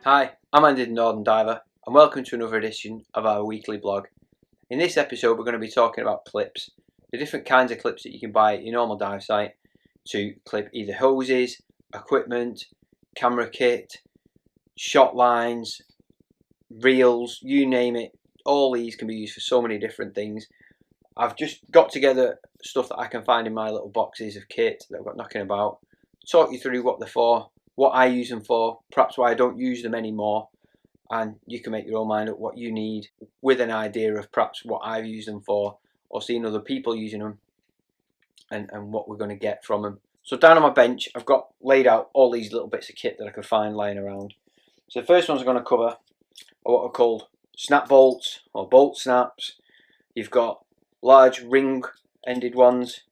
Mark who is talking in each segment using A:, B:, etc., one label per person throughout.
A: Hi, I'm Andy the Northern Diver and welcome to another edition of our weekly blog. In this episode we're going to be talking about clips, the different kinds of clips that you can buy at your normal dive site to clip either hoses, equipment, camera kit, shot lines, reels, you name it. All these can be used for so many different things. I've just got together stuff that I can find in my little boxes of kit that I've got knocking about, talk you through what they're for, what I use them for, perhaps why I don't use them anymore, and you can make your own mind up what you need with an idea of perhaps what I've used them for or seen other people using them and what we're going to get from them. So down on my bench I've got laid out all these little bits of kit that I could find lying around. So the first ones I'm going to cover are what are called snap bolts or bolt snaps. You've got large ring ended ones,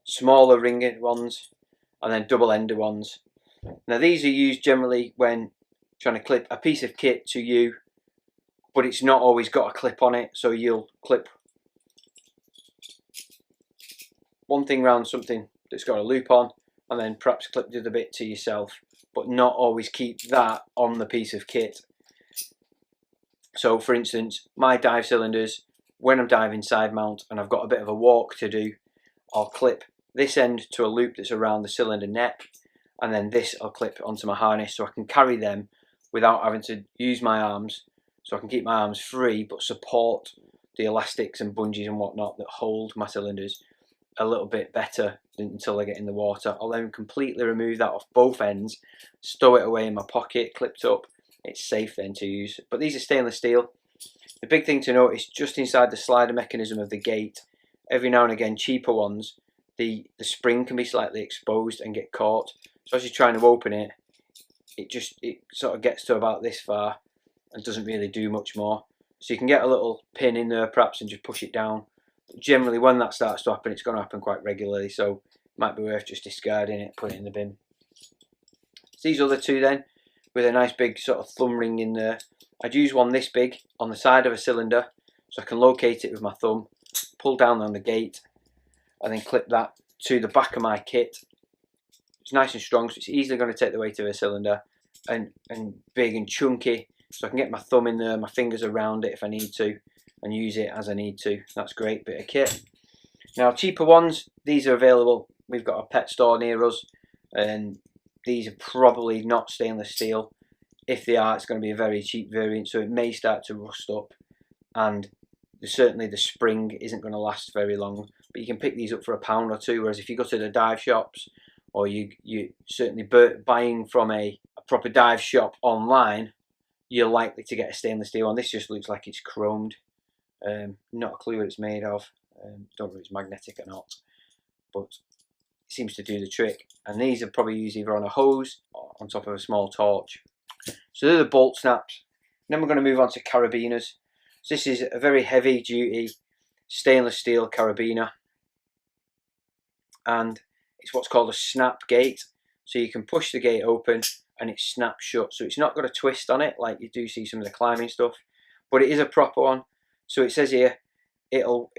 A: smaller ring ended ones, and then double ended ones. Now these are used generally when trying to clip a piece of kit to you, but it's not always got a clip on it, so you'll clip one thing around something that's got a loop on and then perhaps clip the other bit to yourself, but not always keep that on the piece of kit. So for instance, my dive cylinders, when I'm diving side mount and I've got a bit of a walk to do, I'll clip this end to a loop that's around the cylinder neck, and then this I'll clip onto my harness so I can carry them without having to use my arms, so I can keep my arms free but support the elastics and bungees and whatnot that hold my cylinders a little bit better until I get in the water. I'll then completely remove that off both ends, stow it away in my pocket, clipped up. It's safe then to use. But these are stainless steel. The big thing to note is just inside the slider mechanism of the gate, every now and again cheaper ones, the spring can be slightly exposed and get caught. So as you're trying to open it, it sort of gets to about this far and doesn't really do much more. So you can get a little pin in there perhaps and just push it down. But generally when that starts to happen, it's going to happen quite regularly, so it might be worth just discarding it, put it in the bin. So these other two then, with a nice big sort of thumb ring in there. I'd use one this big on the side of a cylinder so I can locate it with my thumb, pull down on the gate and then clip that to the back of my kit. It's nice and strong, so it's easily going to take the weight of a cylinder, and big and chunky, so I can get my thumb in there, my fingers around it if I need to, and use it as I need to. That's a great bit of kit. Now cheaper ones, these are available. We've got a pet store near us, and these are probably not stainless steel. If they are, it's going to be a very cheap variant, so it may start to rust up, and certainly the spring isn't going to last very long. But you can pick these up for £1 or £2, whereas if you go to the dive shops, or you certainly buying from a proper dive shop online, you're likely to get a stainless steel one. This just looks like it's chromed. Not a clue what it's made of. Don't know if it's magnetic or not, but it seems to do the trick. And these are probably used either on a hose or on top of a small torch. So they're the bolt snaps. Then we're going to move on to carabiners. So this is a very heavy duty stainless steel carabiner, and it's what's called a snap gate. So you can push the gate open and it snaps shut. So it's not got a twist on it like you do see some of the climbing stuff, but it is a proper one. So it says here it'll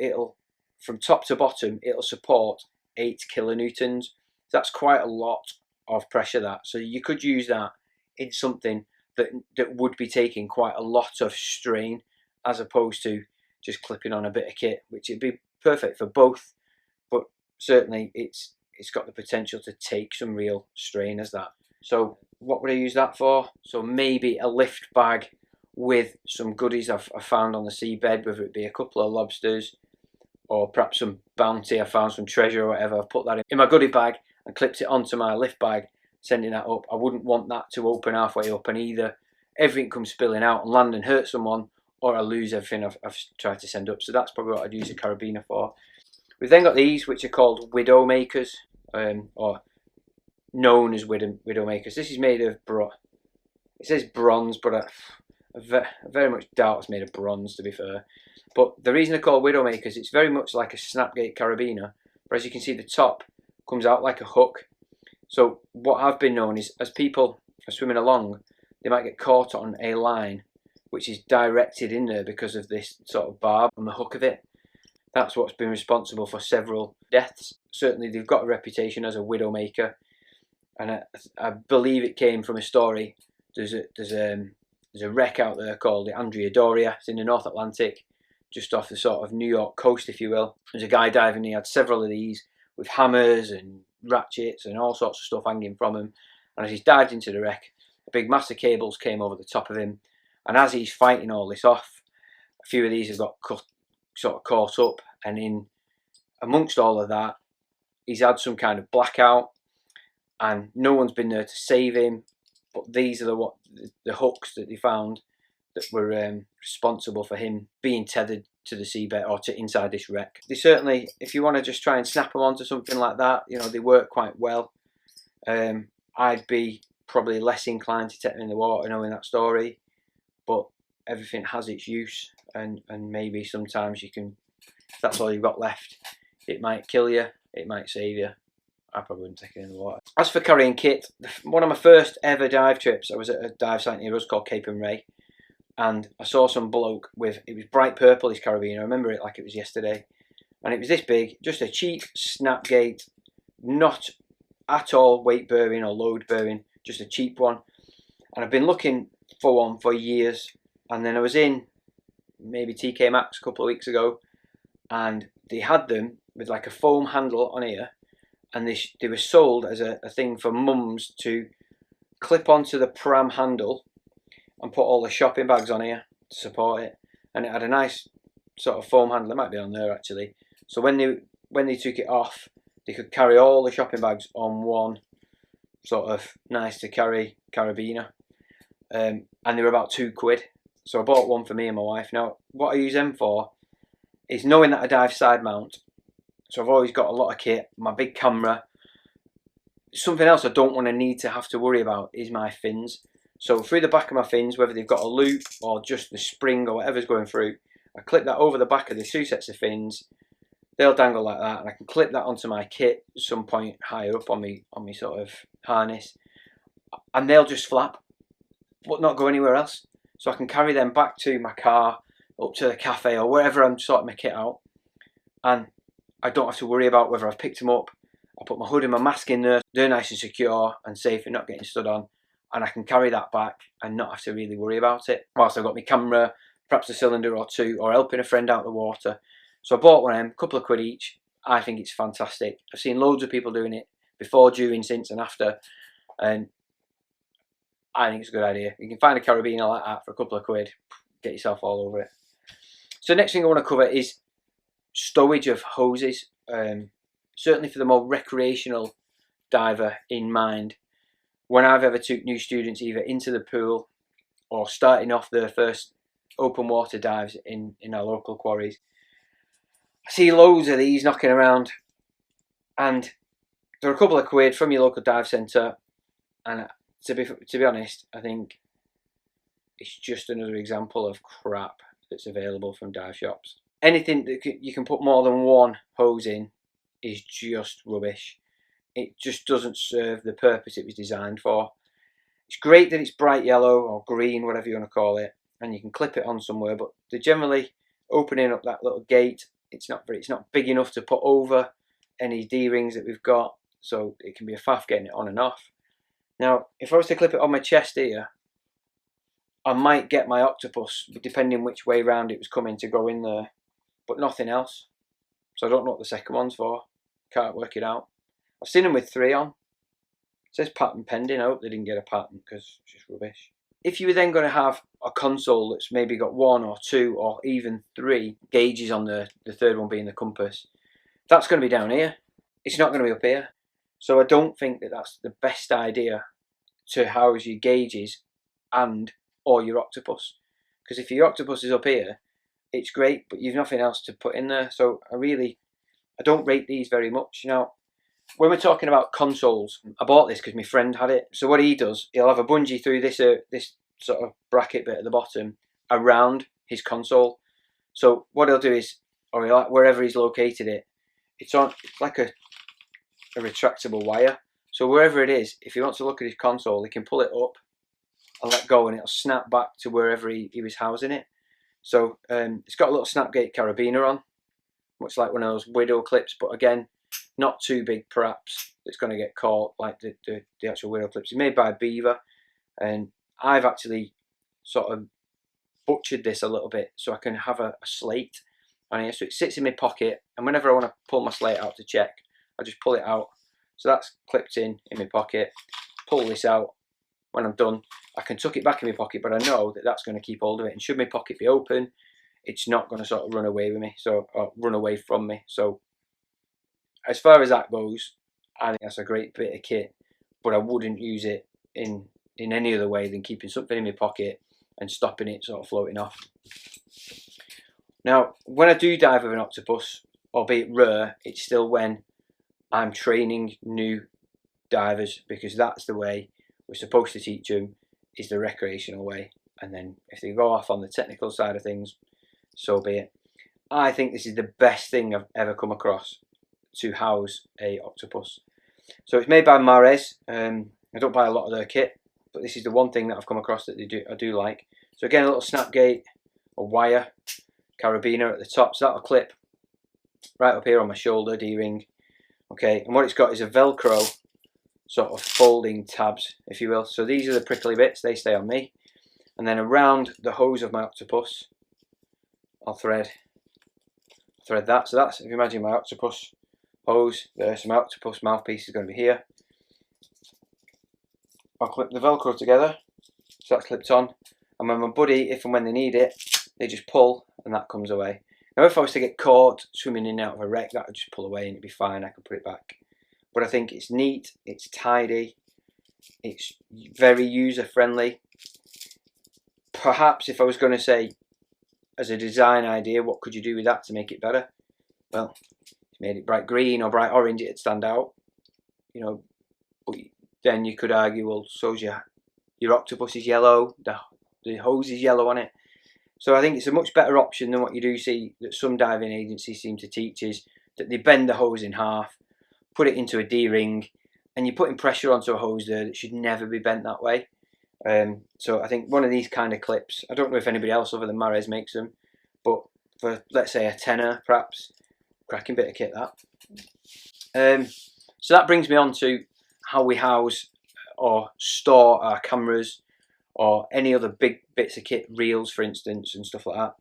A: from top to bottom it'll support 8 kilonewtons. That's quite a lot of pressure, that. So you could use that in something that would be taking quite a lot of strain, as opposed to just clipping on a bit of kit, which would be perfect for both, but certainly it's got the potential to take some real strain as that. So what would I use that for? So maybe a lift bag with some goodies I've found on the seabed, whether it be a couple of lobsters or perhaps some bounty, I found some treasure or whatever. I've put that in my goodie bag and clipped it onto my lift bag, sending that up. I wouldn't want that to open halfway up and either everything comes spilling out and land and hurt someone, or I lose everything I've tried to send up. So that's probably what I'd use a carabiner for. We've then got these, which are called Widowmakers, or known as Widowmakers. This is made of it says bronze, but I very much doubt it's made of bronze, to be fair. But the reason they're called Widowmakers, it's very much like a snapgate carabiner, but as you can see, the top comes out like a hook. So what I've been known is, as people are swimming along, they might get caught on a line which is directed in there because of this sort of barb on the hook of it. That's what's been responsible for several deaths. Certainly they've got a reputation as a widowmaker, and I believe it came from a story there's a wreck out there called the Andrea Doria. It's in the North Atlantic, just off the sort of New York coast, if you will. There's a guy diving, he had several of these with hammers and ratchets and all sorts of stuff hanging from him. And as he's dived into the wreck, a big mass of cables came over the top of him. And as he's fighting all this off, a few of these have got sort of caught up. And in amongst all of that, he's had some kind of blackout. And no one's been there to save him. But these are the hooks that they found that were responsible for him being tethered to the seabed or to inside this wreck. They certainly, if you want to just try and snap them onto something like that, you know, they work quite well. I'd be probably less inclined to take them in the water knowing that story, but everything has its use, and maybe sometimes you can, if that's all you've got left, it might kill you, it might save you. I probably wouldn't take it in the water. As for carrying kit, one of my first ever dive trips, I was at a dive site near us called Cape and Ray, and I saw some bloke with, it was bright purple, his carabiner, I remember it like it was yesterday, and it was this big, just a cheap Snapgate, not at all weight bearing or load bearing, just a cheap one. And I've been looking for one for years, and then I was in maybe TK Maxx a couple of weeks ago, and they had them with like a foam handle on here, and they were sold as a thing for mums to clip onto the pram handle and put all the shopping bags on here to support it. And it had a nice sort of foam handle, it might be on there actually, so when they took it off, they could carry all the shopping bags on one sort of nice to carry carabiner, and they were about £2. So I bought one for me and my wife. Now what I use them for is knowing that I dive side mount, so I've always got a lot of kit, my big camera. Something else I don't want to need to have to worry about is my fins. So through the back of my fins, whether they've got a loop or just the spring or whatever's going through, I clip that over the back of the two sets of fins. They'll dangle like that, and I can clip that onto my kit at some point higher up on me sort of harness, and they'll just flap but not go anywhere else. So I can carry them back to my car, up to the cafe or wherever I'm sorting my kit out, and I don't have to worry about whether I've picked them up. I put my hood and my mask in there, they're nice and secure and safe and not getting stood on, and I can carry that back and not have to really worry about it, whilst I've got my camera, perhaps a cylinder or two, or helping a friend out the water. So I bought one of them, a couple of quid each. I think it's fantastic. I've seen loads of people doing it before, during, since and after, and I think it's a good idea. You can find a carabiner like that for a couple of quid, get yourself all over it. So the next thing I want to cover is stowage of hoses, certainly for the more recreational diver in mind. When I've ever took new students either into the pool or starting off their first open water dives in our local quarries, I see loads of these knocking around, and they're a couple of quid from your local dive centre, and to be honest, I think it's just another example of crap that's available from dive shops. Anything that you can put more than one hose in is just rubbish. It just doesn't serve the purpose it was designed for. It's great that it's bright yellow or green, whatever you want to call it, and you can clip it on somewhere, but they're generally opening up that little gate. It's not big enough to put over any D-rings that we've got, so it can be a faff getting it on and off. Now, if I was to clip it on my chest here, I might get my octopus, depending which way round it was coming, to go in there, but nothing else. So I don't know what the second one's for. Can't work it out. I've seen them with 3 on. It says patent pending. I hope they didn't get a patent, because it's just rubbish. If you were then going to have a console that's maybe got 1 or 2 or even 3 gauges on the third one being the compass, that's going to be down here. It's not going to be up here. So I don't think that that's the best idea to house your gauges and or your octopus. Because if your octopus is up here, it's great, but you've nothing else to put in there. So I don't rate these very much. Now, when we're talking about consoles, I bought this because my friend had it. So what he does, he'll have a bungee through this sort of bracket bit at the bottom around his console. So what he'll do is, or wherever he's located it, it's like a retractable wire. So wherever it is, if he wants to look at his console, he can pull it up and let go, and it'll snap back to wherever he was housing it. So it's got a little Snapgate carabiner on, much like one of those widow clips, but again, not too big perhaps, it's going to get caught like the actual widow clips. It's made by Beaver, and I've actually sort of butchered this a little bit so I can have a slate on here. So it sits in my pocket, and whenever I want to pull my slate out to check, I just pull it out. So that's clipped in my pocket. Pull this out. When I'm done, I can tuck it back in my pocket, but I know that that's going to keep hold of it. And should my pocket be open, it's not going to sort of run away with me, or run away from me. So as far as that goes, I think that's a great bit of kit, but I wouldn't use it in any other way than keeping something in my pocket and stopping it sort of floating off. Now, when I do dive with an octopus, albeit rare, it's still when I'm training new divers, because that's the way we're supposed to teach them, is the recreational way. And then if they go off on the technical side of things, so be it. I think this is the best thing I've ever come across to house a octopus. So it's made by Mares. I don't buy a lot of their kit, but this is the one thing that I've come across that I do like. So again, a little snap gate, a wire, carabiner at the top, so that'll clip right up here on my shoulder, D-ring. Okay, and what it's got is a Velcro sort of folding tabs, if you will. So these are the prickly bits, they stay on me. And then around the hose of my octopus, I'll thread that. So that's, if you imagine my octopus hose there, so my octopus mouthpiece is going to be here. I'll clip the Velcro together, so that's clipped on. And when my buddy, if and when they need it, they just pull and that comes away. Now if I was to get caught swimming in and out of a wreck, that would just pull away and it'd be fine, I can put it back. But I think it's neat, it's tidy, it's very user friendly. Perhaps if I was going to say, as a design idea, what could you do with that to make it better? Well, if you made it bright green or bright orange, it'd stand out, you know. But then you could argue, well, so's your octopus is yellow, the hose is yellow on it. So I think it's a much better option than what you do see that some diving agencies seem to teach, is that they bend the hose in half, put it into a D-ring, and you're putting pressure onto a hose there that should never be bent that way. So I think one of these kind of clips, I don't know if anybody else other than Mares makes them, but for, let's say, a tenner perhaps, cracking bit of kit that. So that brings me on to how we house or store our cameras or any other big bits of kit, reels for instance and stuff like that.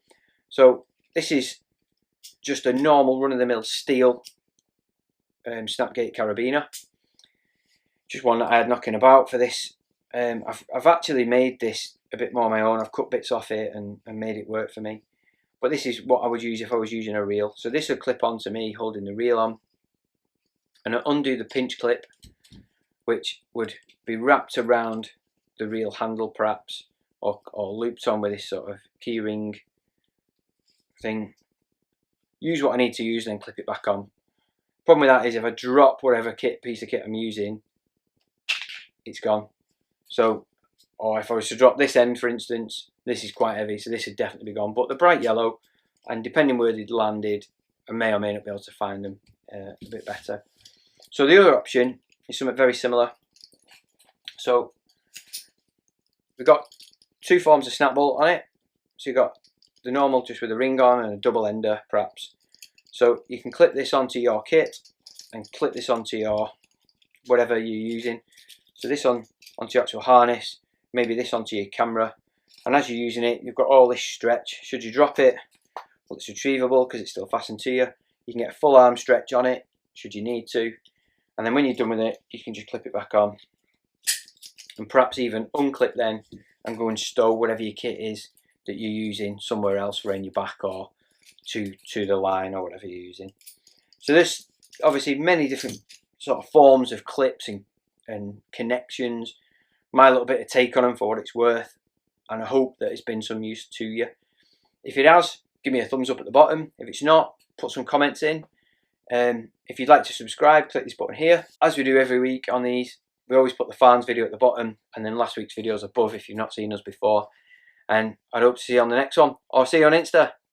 A: So this is just a normal run-of-the-mill steel snapgate carabiner, just one that I had knocking about for this. I've actually made this a bit more my own. I've cut bits off it and made it work for me, but this is what I would use if I was using a reel. So this would clip on to me holding the reel on, and I'd undo the pinch clip, which would be wrapped around the reel handle perhaps, or looped on with this sort of key ring thing. Use what I need to use, then clip it back on. Problem with that is if I drop whatever piece of kit I'm using, it's gone. So, or if I was to drop this end for instance, this is quite heavy, so this would definitely be gone. But the bright yellow, and depending where they'd landed, I may or may not be able to find them a bit better. So the other option is something very similar. So we've got two forms of Snapple on it. So you've got the normal just with a ring on and a double ender perhaps. So you can clip this onto your kit and clip this onto your whatever you're using. So this onto your actual harness, maybe this onto your camera, and as you're using it, you've got all this stretch. Should you drop it, well, it's retrievable because it's still fastened to you. You can get a full arm stretch on it should you need to, and then when you're done with it, you can just clip it back on, and perhaps even unclip then and go and stow whatever your kit is that you're using somewhere else, around your back or to the line or whatever you're using. So there's obviously many different sort of forms of clips and connections. My little bit of take on them for what it's worth, and I hope that it's been some use to you. If it has, give me a thumbs up at the bottom. If it's not, put some comments in. If you'd like to subscribe, click this button here. As we do every week on these, we always put the fans video at the bottom and then last week's videos above if you've not seen us before. And I'd hope to see you on the next one, or see you on Insta.